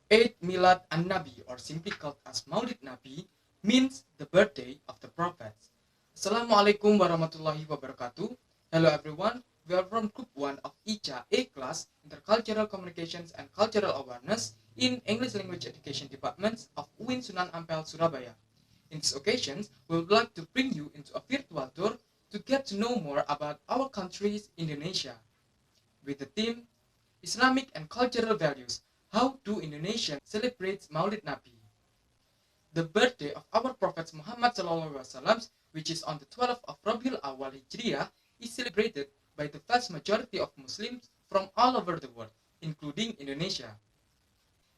Eid Milad an-Nabi, or simply called as Maulid Nabi, means the birthday of the prophets. Assalamualaikum warahmatullahi wabarakatuh. Hello everyone, we are from Group 1 of ICCA A class, Intercultural Communications and Cultural Awareness in English Language Education Departments of UIN Sunan Ampel, Surabaya. In this occasion, we would like to bring you into a virtual tour to get to know more about our country's Indonesia. With the theme, Islamic and Cultural Values, how do Indonesians celebrate Maulid Nabi? The birthday of our Prophet Muhammad SAW, which is on the 12th of Rabiul Awal Hijriah, is celebrated by the vast majority of Muslims from all over the world, including Indonesia.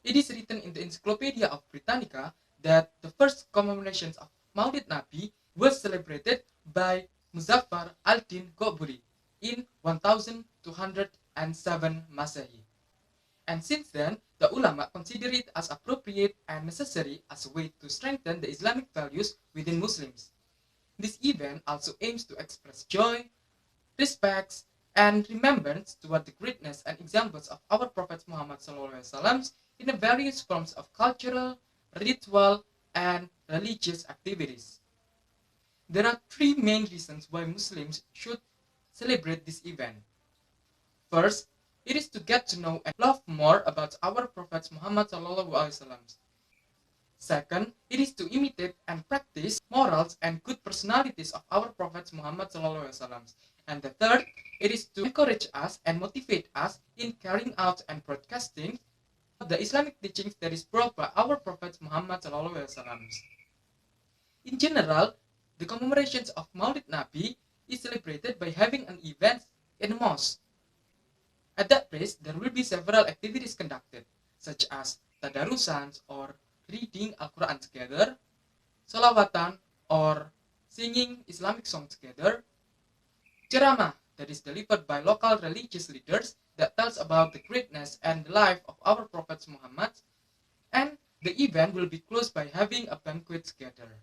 It is written in the Encyclopedia of Britannica that the first commemorations of Maulid Nabi was celebrated by Muzaffar al-Din Goburi in 1207 Masehi. And since then, the ulama consider it as appropriate and necessary as a way to strengthen the Islamic values within Muslims. This event also aims to express joy, respect, and remembrance toward the greatness and examples of our Prophet Muhammad SAW in the various forms of cultural, ritual, and religious activities. There are three main reasons why Muslims should celebrate this event. First, it is to get to know and love more about our Prophet Muhammad SAW. Second, it is to imitate and practice morals and good personalities of our Prophet Muhammad SAW. And the third, it is to encourage us and motivate us in carrying out and broadcasting the Islamic teachings that is brought by our Prophet Muhammad SAW. In general, the commemorations of Maulid Nabi is celebrated by having an event in a mosque. At that place, there will be several activities conducted, such as tadarusans or reading Al-Quran together, salawatan or singing Islamic songs together, ceramah that is delivered by local religious leaders that tells about the greatness and the life of our Prophet Muhammad, and the event will be closed by having a banquet together.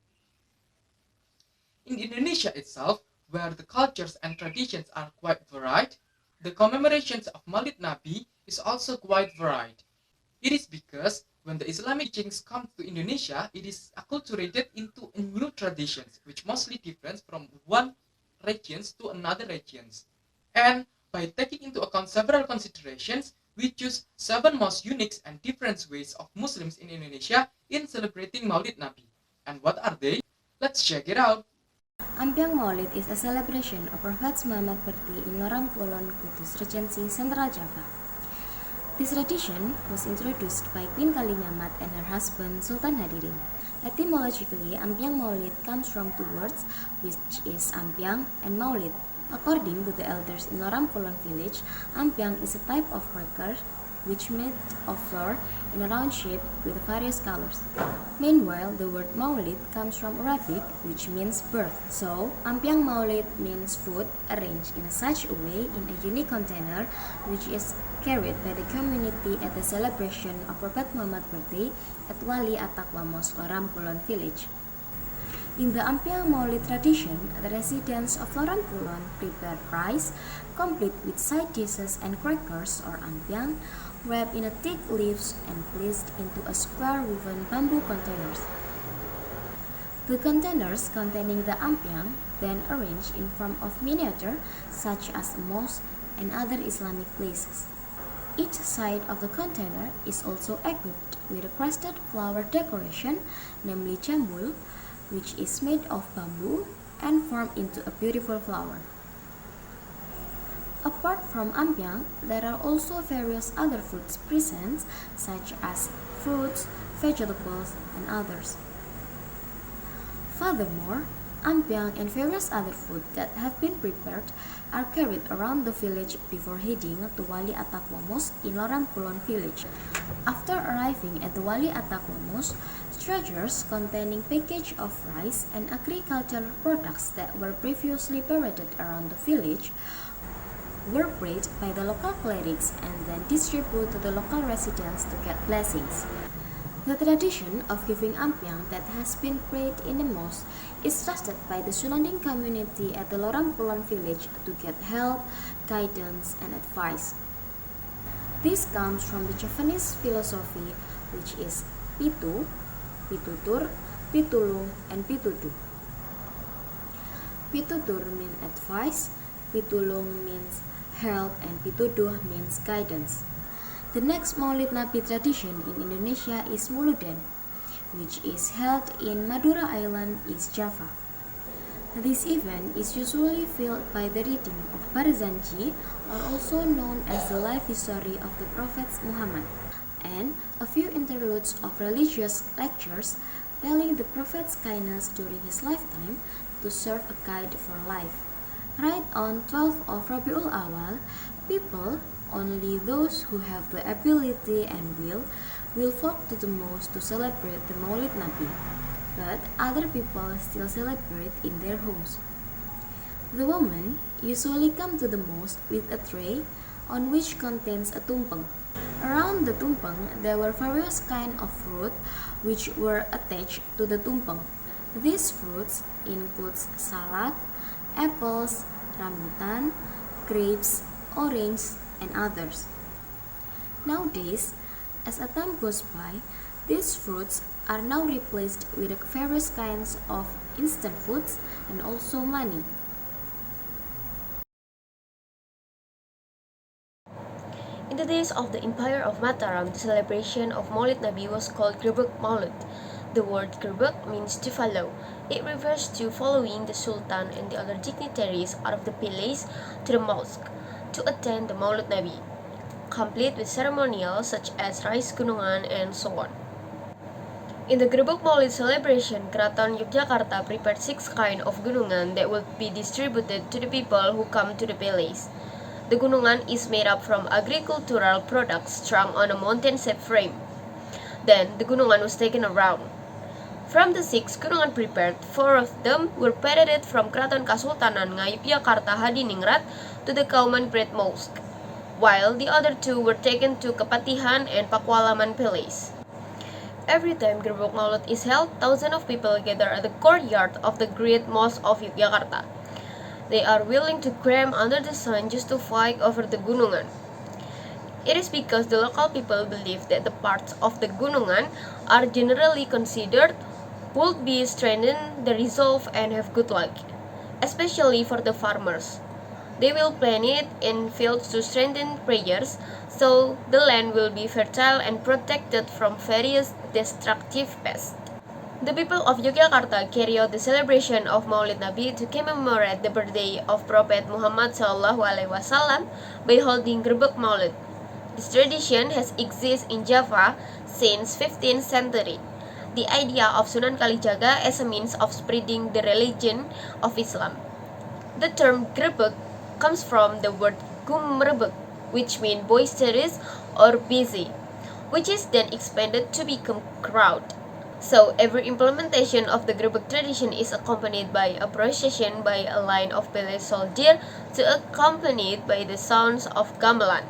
In Indonesia itself, where the cultures and traditions are quite varied, the commemorations of Maulid Nabi is also quite varied. It is because when the Islamic teachings come to Indonesia, it is acculturated into a new traditions, which mostly different from one regions to another regions. And by taking into account several considerations, we choose 7 most unique and different ways of Muslims in Indonesia in celebrating Maulid Nabi. And what are they? Let's check it out. Ampiang Maulid is a celebration of Prophet Muhammad's birthday in Lorong Kulon, Kudus Regency, Central Java. This tradition was introduced by Queen Kalinyamat and her husband Sultan Hadirin. Etymologically, Ampiang Maulid comes from 2 words, which is Ampiang and Maulid. According to the elders in Lorong Kulon village, Ampiang is a type of cracker which made of flour in a round shape with various colors. Meanwhile, the word Maulid comes from Arabic, which means birth. So, Ampiang Maulid means food arranged in such a way in a unique container, which is carried by the community at the celebration of Prophet Muhammad's birthday at Wali Atakwa Mosque, Lorong Kulon village. In the Ampiang Maulid tradition, the residents of Lorong Kulon prepare rice, complete with side dishes and crackers or ampiang, wrapped in a thick leaves and placed into a square woven bamboo containers. The containers containing the ampiang then arranged in form of miniature, such as a mosque and other Islamic places. Each side of the container is also equipped with a crusted flower decoration, namely jambul, which is made of bamboo and formed into a beautiful flower. Apart from ampiang, there are also various other foods present, such as fruits, vegetables, and others. Furthermore, ampiang and various other food that have been prepared are carried around the village before heading to Wali Atakwa Mosque in Lorong Kulon village. After arriving at the Wali Atakwa Mosque, treasures containing package of rice and agricultural products that were previously paraded around the village were prayed by the local clerics and then distributed to the local residents to get blessings. The tradition of giving ampiang that has been prayed in the mosque is trusted by the surrounding community at the Lorong Kulon village to get help, guidance, and advice. This comes from the Javanese philosophy which is pitu, pitutur, pitulung, and pituduh. Pitutur means advice, pitulung means help, and pituduh means guidance. The next Maulid Nabi tradition in Indonesia is Maulidan, which is held in Madura Island, East Java. This event is usually filled by the reading of Barzanji, or also known as the life history of the Prophet Muhammad, and a few interludes of religious lectures telling the Prophet's kindness during his lifetime to serve a guide for life. Right on 12th of Rabiul Awal, people, only those who have the ability and will flock to the mosque to celebrate the Maulid Nabi, but other people still celebrate in their homes. The women usually come to the mosque with a tray on which contains a tumpeng. Around the tumpeng there were various kinds of fruit which were attached to the tumpeng. These fruits include salak, apples, rambutan, grapes, orange, and others. Nowadays, as a time goes by, these fruits are now replaced with various kinds of instant foods and also money. In the days of the Empire of Mataram, the celebration of Maulid Nabi was called Gribbuk Maulid. The word Gribbuk means to follow. It refers to following the Sultan and the other dignitaries out of the palace to the mosque to attend the Maulid Nabi, complete with ceremonials such as Rais Gunungan and so on. In the Gribbuk Maulid celebration, Keraton Yogyakarta prepared 6 kinds of gunungan that will be distributed to the people who come to the palace. The gunungan is made up from agricultural products strung on a mountain-shaped frame. Then, the gunungan was taken around. From the 6 gunungan prepared, 4 of them were paraded from Keraton Kasultanan Ngayogyakarta Hadiningrat to the Kauman Great Mosque, while the other 2 were taken to Kepatihan and Pakualaman Palace. Every time Gribbuk Maulid is held, thousands of people gather at the courtyard of the Great Mosque of Yogyakarta. They are willing to cram under the sun just to fight over the gunungan. It is because the local people believe that the parts of the gunungan are generally considered would be strengthen the resolve and have good luck, especially for the farmers. They will plant it in fields to strengthen prayers, so the land will be fertile and protected from various destructive pests. The people of Yogyakarta carry out the celebration of Maulid Nabi to commemorate the birthday of Prophet Muhammad SAW by holding Gribbuk Maulid. This tradition has existed in Java since 15th century. The idea of Sunan Kalijaga as a means of spreading the religion of Islam. The term Gribbuk comes from the word gumrebek, which means boisterous or busy, which is then expanded to become crowd. So every implementation of the Gribbuk tradition is accompanied by a procession by a line of village soldiers to accompanied by the sounds of gamelan.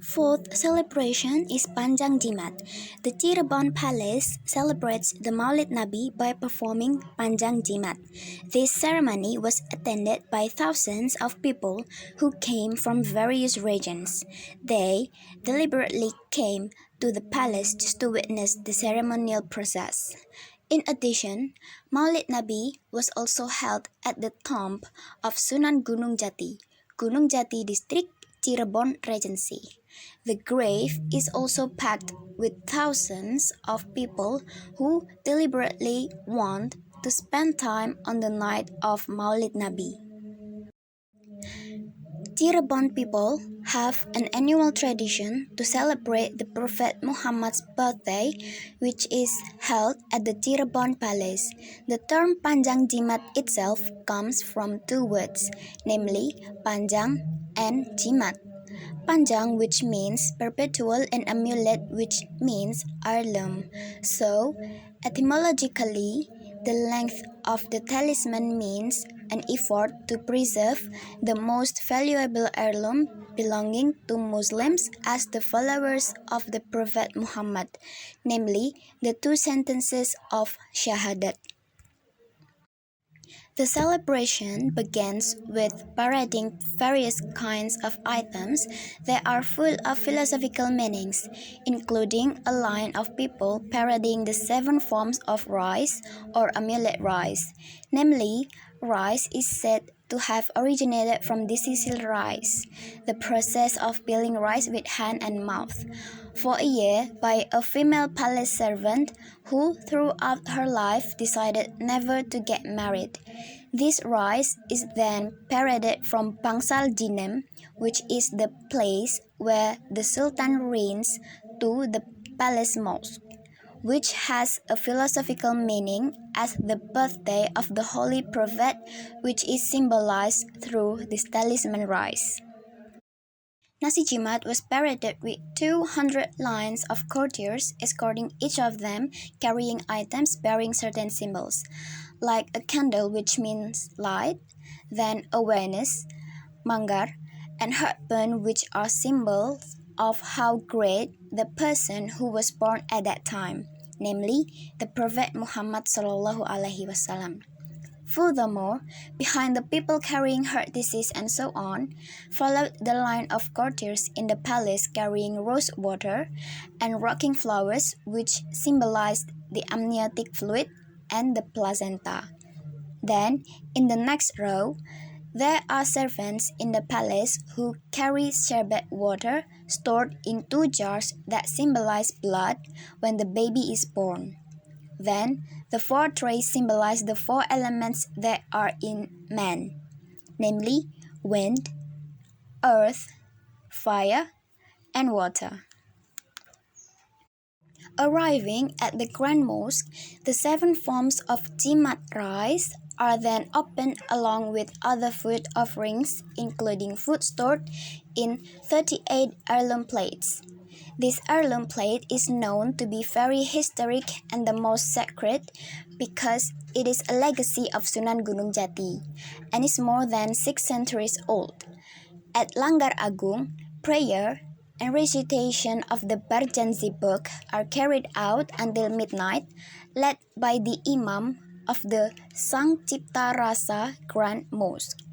Fourth celebration is Panjang Dimat. The Cirebon Palace celebrates the Maulid Nabi by performing Panjang Dimat. This ceremony was attended by thousands of people who came from various regions. They deliberately came to the palace just to witness the ceremonial process. In addition, Maulid Nabi was also held at the tomb of Sunan Gunung Jati District, Cirebon Regency. The grave is also packed with thousands of people who deliberately want to spend time on the night of Maulid Nabi. Cirebon people have an annual tradition to celebrate the Prophet Muhammad's birthday, which is held at the Cirebon Palace. The term Panjang Dimat itself comes from 2 words, namely Panjang and Jimat. Panjang, which means perpetual, and amulet, which means heirloom. So, etymologically, the length of the talisman means an effort to preserve the most valuable heirloom belonging to Muslims as the followers of the Prophet Muhammad, namely the 2 sentences of Shahadat. The celebration begins with parading various kinds of items that are full of philosophical meanings, including a line of people parading the 7 forms of rice or amulet rice. Namely, rice is said to have originated from dissealed rice, the process of peeling rice with hand and mouth, for a year by a female palace servant who throughout her life decided never to get married. This rice is then paraded from Bangsal Dinem, which is the place where the Sultan reigns, to the palace mosque, which has a philosophical meaning as the birthday of the Holy Prophet, which is symbolized through this talisman rice. Nasi Jimat was paraded with 200 lines of courtiers escorting each of them carrying items bearing certain symbols, like a candle which means light, then awareness, manggar, and heartburn which are symbols of how great the person who was born at that time, namely the Prophet Muhammad SAW. Furthermore, behind the people carrying heart disease and so on, followed the line of courtiers in the palace carrying rose water and rocking flowers which symbolized the amniotic fluid and the placenta. Then, in the next row, there are servants in the palace who carry sherbet water stored in 2 jars that symbolize blood when the baby is born. Then, the 4 trays symbolize the 4 elements that are in man, namely wind, earth, fire, and water. Arriving at the Grand Mosque, the 7 forms of jimat rice are then opened along with other food offerings, including food stored in 38 heirloom plates. This heirloom plate is known to be very historic and the most sacred because it is a legacy of Sunan Gunung Jati and is more than 6 centuries old. At Langgar Agung, prayer and recitation of the Barjanzi book are carried out until midnight, led by the Imam of the Sang Cipta Rasa Grand Mosque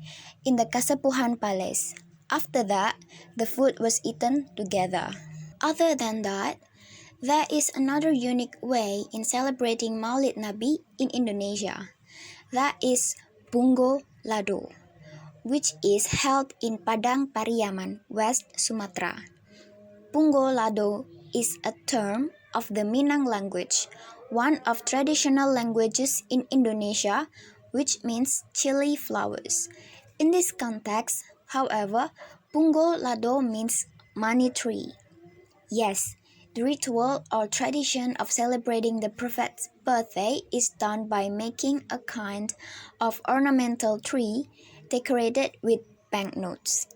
in the Kasepuhan Palace. After that, the food was eaten together. Other than that, there is another unique way in celebrating Maulid Nabi in Indonesia. That is Bungo Lado, which is held in Padang Pariaman, West Sumatra. Bungo Lado is a term of the Minang language, one of traditional languages in Indonesia, which means chili flowers. In this context, however, Bungo Lado means money tree. Yes, the ritual or tradition of celebrating the Prophet's birthday is done by making a kind of ornamental tree decorated with banknotes.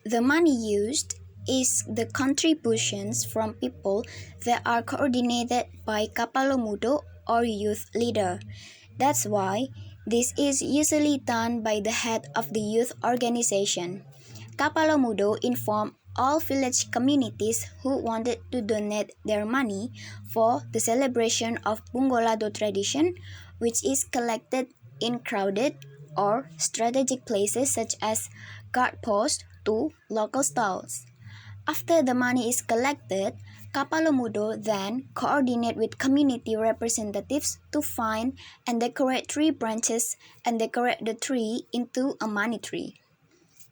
The money used is the contributions from people that are coordinated by Kapalo Mudo or youth leader. That's why this is usually done by the head of the youth organization. Kapalo Mudo informed all village communities who wanted to donate their money for the celebration of Bungolado tradition, which is collected in crowded or strategic places such as guard posts to local stalls. After the money is collected, Kapalo Mudo then coordinate with community representatives to find and decorate tree branches and decorate the tree into a money tree.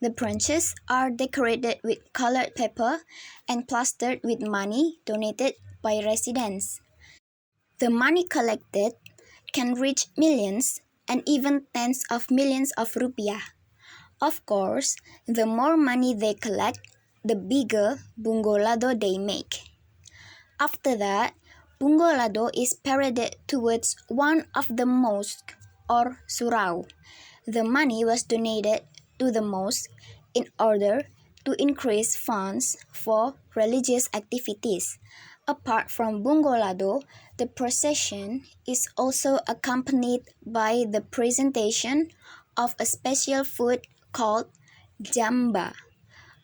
The branches are decorated with colored paper and plastered with money donated by residents. The money collected can reach millions and even tens of millions of rupiah. Of course, the more money they collect, the bigger bungolado they make. After that, bungolado is paraded towards one of the mosques or surau. The money was donated to the mosque in order to increase funds for religious activities. Apart from bungolado, the procession is also accompanied by the presentation of a special food called jamba,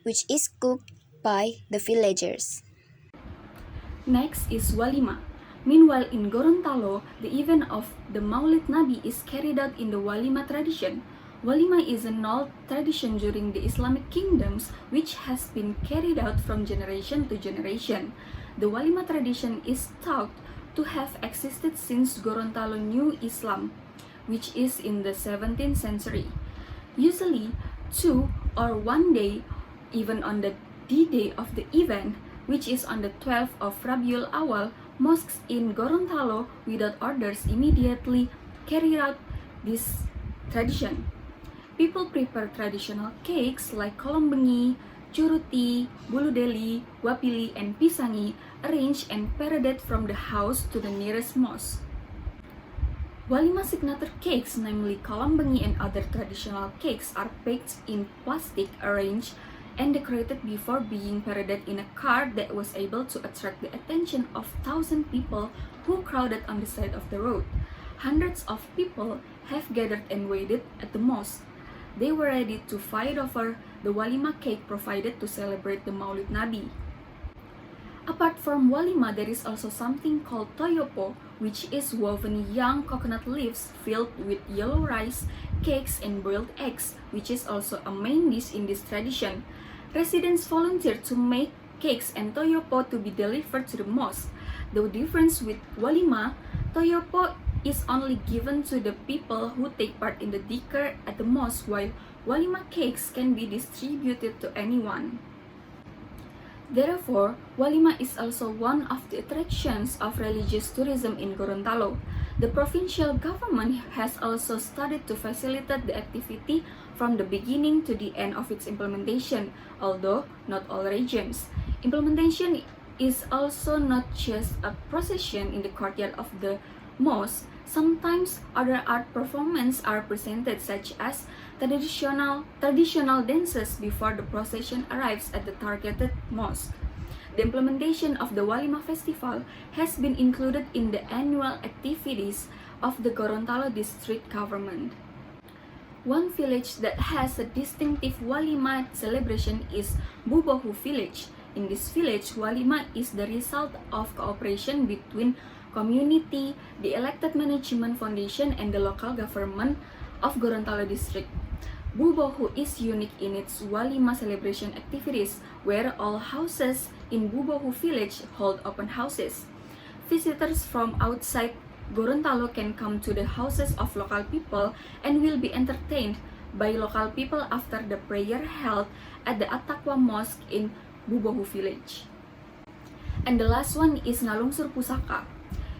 which is cooked by the villagers. Next is Walima. Meanwhile, in Gorontalo, the event of the Maulid Nabi is carried out in the Walima tradition. Walima is an old tradition during the Islamic kingdoms which has been carried out from generation to generation. The Walima tradition is thought to have existed since Gorontalo knew Islam, which is in the 17th century. Usually, 2 or 1 day, even on the D-day of the event, which is on the 12th of Rabiul Awal, mosques in Gorontalo without orders immediately carry out this tradition. People prepare traditional cakes like kolombengi, curuti, buludeli, wapili, and pisangi, arranged and paraded from the house to the nearest mosque. Walima signature cakes, namely kolombengi and other traditional cakes, are baked in plastic, arranged and decorated before being paraded in a car that was able to attract the attention of 1,000 people who crowded on the side of the road. Hundreds of people have gathered and waited at the mosque. They were ready to fight over the Walima cake provided to celebrate the Maulid Nabi. Apart from Walima, there is also something called toyopo, which is woven young coconut leaves filled with yellow rice, cakes, and boiled eggs, which is also a main dish in this tradition. Residents volunteer to make cakes and toyopo to be delivered to the mosque. The difference with Walima, toyopo is only given to the people who take part in the dhikr at the mosque, while Walima cakes can be distributed to anyone. Therefore, Walima is also one of the attractions of religious tourism in Gorontalo. The provincial government has also started to facilitate the activity from the beginning to the end of its implementation, although not all regions. Implementation is also not just a procession in the courtyard of the mosque. Sometimes other art performances are presented, such as traditional dances before the procession arrives at the targeted mosque. The implementation of the Walima festival has been included in the annual activities of the Gorontalo district government. One village that has a distinctive Walima celebration is Bubohu village. In this village, Walima is the result of cooperation between community, the elected management foundation, and the local government of Gorontalo district. Bubohu is unique in its Walima celebration activities, where all houses in Bubohu village hold open houses. Visitors from outside Gorontalo can come to the houses of local people and will be entertained by local people after the prayer held at the Attaqwa Mosque in Bubohu village. And the last one is Nalongsur Kusaka.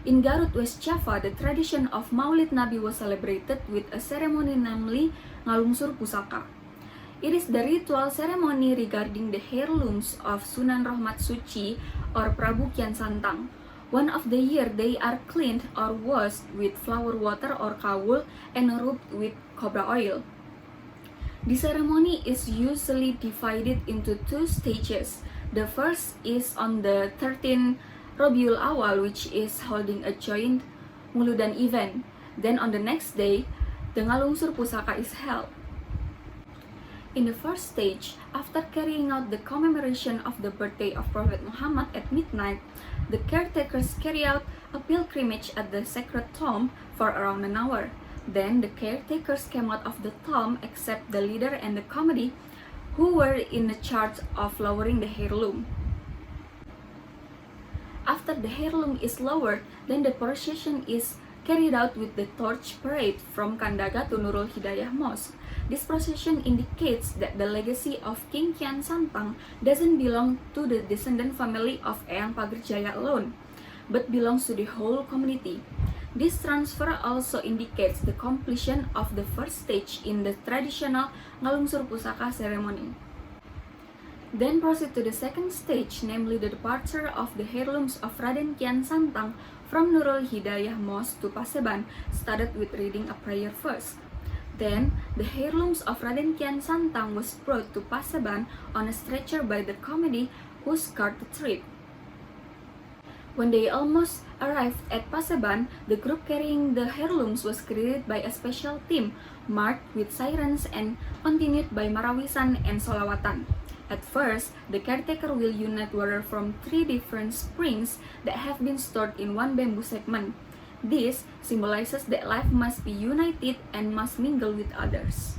In Garut, West Java, the tradition of Maulid Nabi was celebrated with a ceremony namely Nalongsur Kusaka. It is the ritual ceremony regarding the heirlooms of Sunan Rahmat Suci or Prabu Kian Santang. One of the year they are cleaned or washed with flower water or kawul and rubbed with cobra oil. The ceremony is usually divided into 2 stages. The first is on the 13th Rabiul Awal, which is holding a joint Muludan event. Then on the next day, the Nalongsur Kusaka is held. In the first stage, after carrying out the commemoration of the birthday of Prophet Muhammad at midnight, the caretakers carry out a pilgrimage at the sacred tomb for around an hour. Then the caretakers came out of the tomb except the leader and the committee who were in the charge of lowering the heirloom. After the heirloom is lowered, then the procession is carried out with the torch parade from Kandaga to Nurul Hidayah Mosque. This procession indicates that the legacy of King Kian Santang doesn't belong to the descendant family of Eyang Pagerjaya alone, but belongs to the whole community. This transfer also indicates the completion of the first stage in the traditional Nalongsur Kusaka ceremony. Then proceed to the second stage, namely the departure of the heirlooms of Raden Kian Santang from Nurul Hidayah Mosque to Paseban, started with reading a prayer first. Then, the heirlooms of Raden Kian Santang was brought to Paseban on a stretcher by the committee who started the trip. When they almost arrived at Paseban, the group carrying the heirlooms was greeted by a special team marked with sirens and continued by Marawisan and Solawatan. At first, the caretaker will unite water from 3 different springs that have been stored in one bamboo segment. This symbolizes that life must be united and must mingle with others.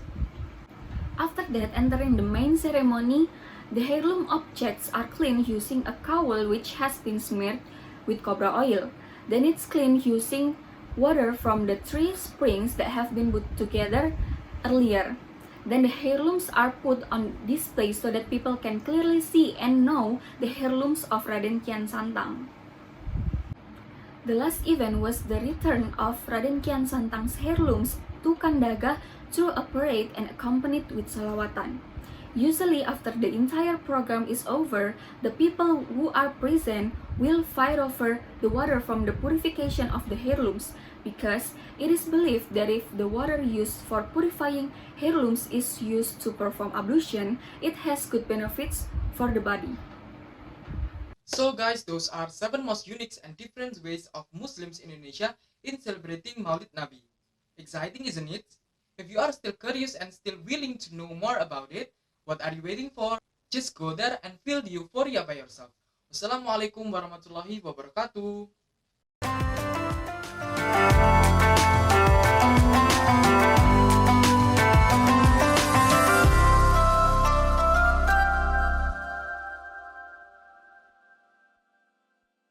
After that, entering the main ceremony, the heirloom objects are cleaned using a cowl which has been smeared with cobra oil. Then it's cleaned using water from the 3 springs that have been put together earlier. Then the heirlooms are put on display so that people can clearly see and know the heirlooms of Raden Kian Santang. The last event was the return of Raden Kian Santang's heirlooms to Kandaga through a parade and accompanied with salawatan. Usually after the entire program is over, the people who are present will fight over the water from the purification of the heirlooms, because it is believed that if the water used for purifying heirlooms is used to perform ablution, it has good benefits for the body. So guys, those are 7 most unique and different ways of Muslims in Indonesia in celebrating Maulid Nabi. Exciting, isn't it? If you are still curious and still willing to know more about it, what are you waiting for? Just go there and feel the euphoria by yourself. Wassalamualaikum warahmatullahi wabarakatuh.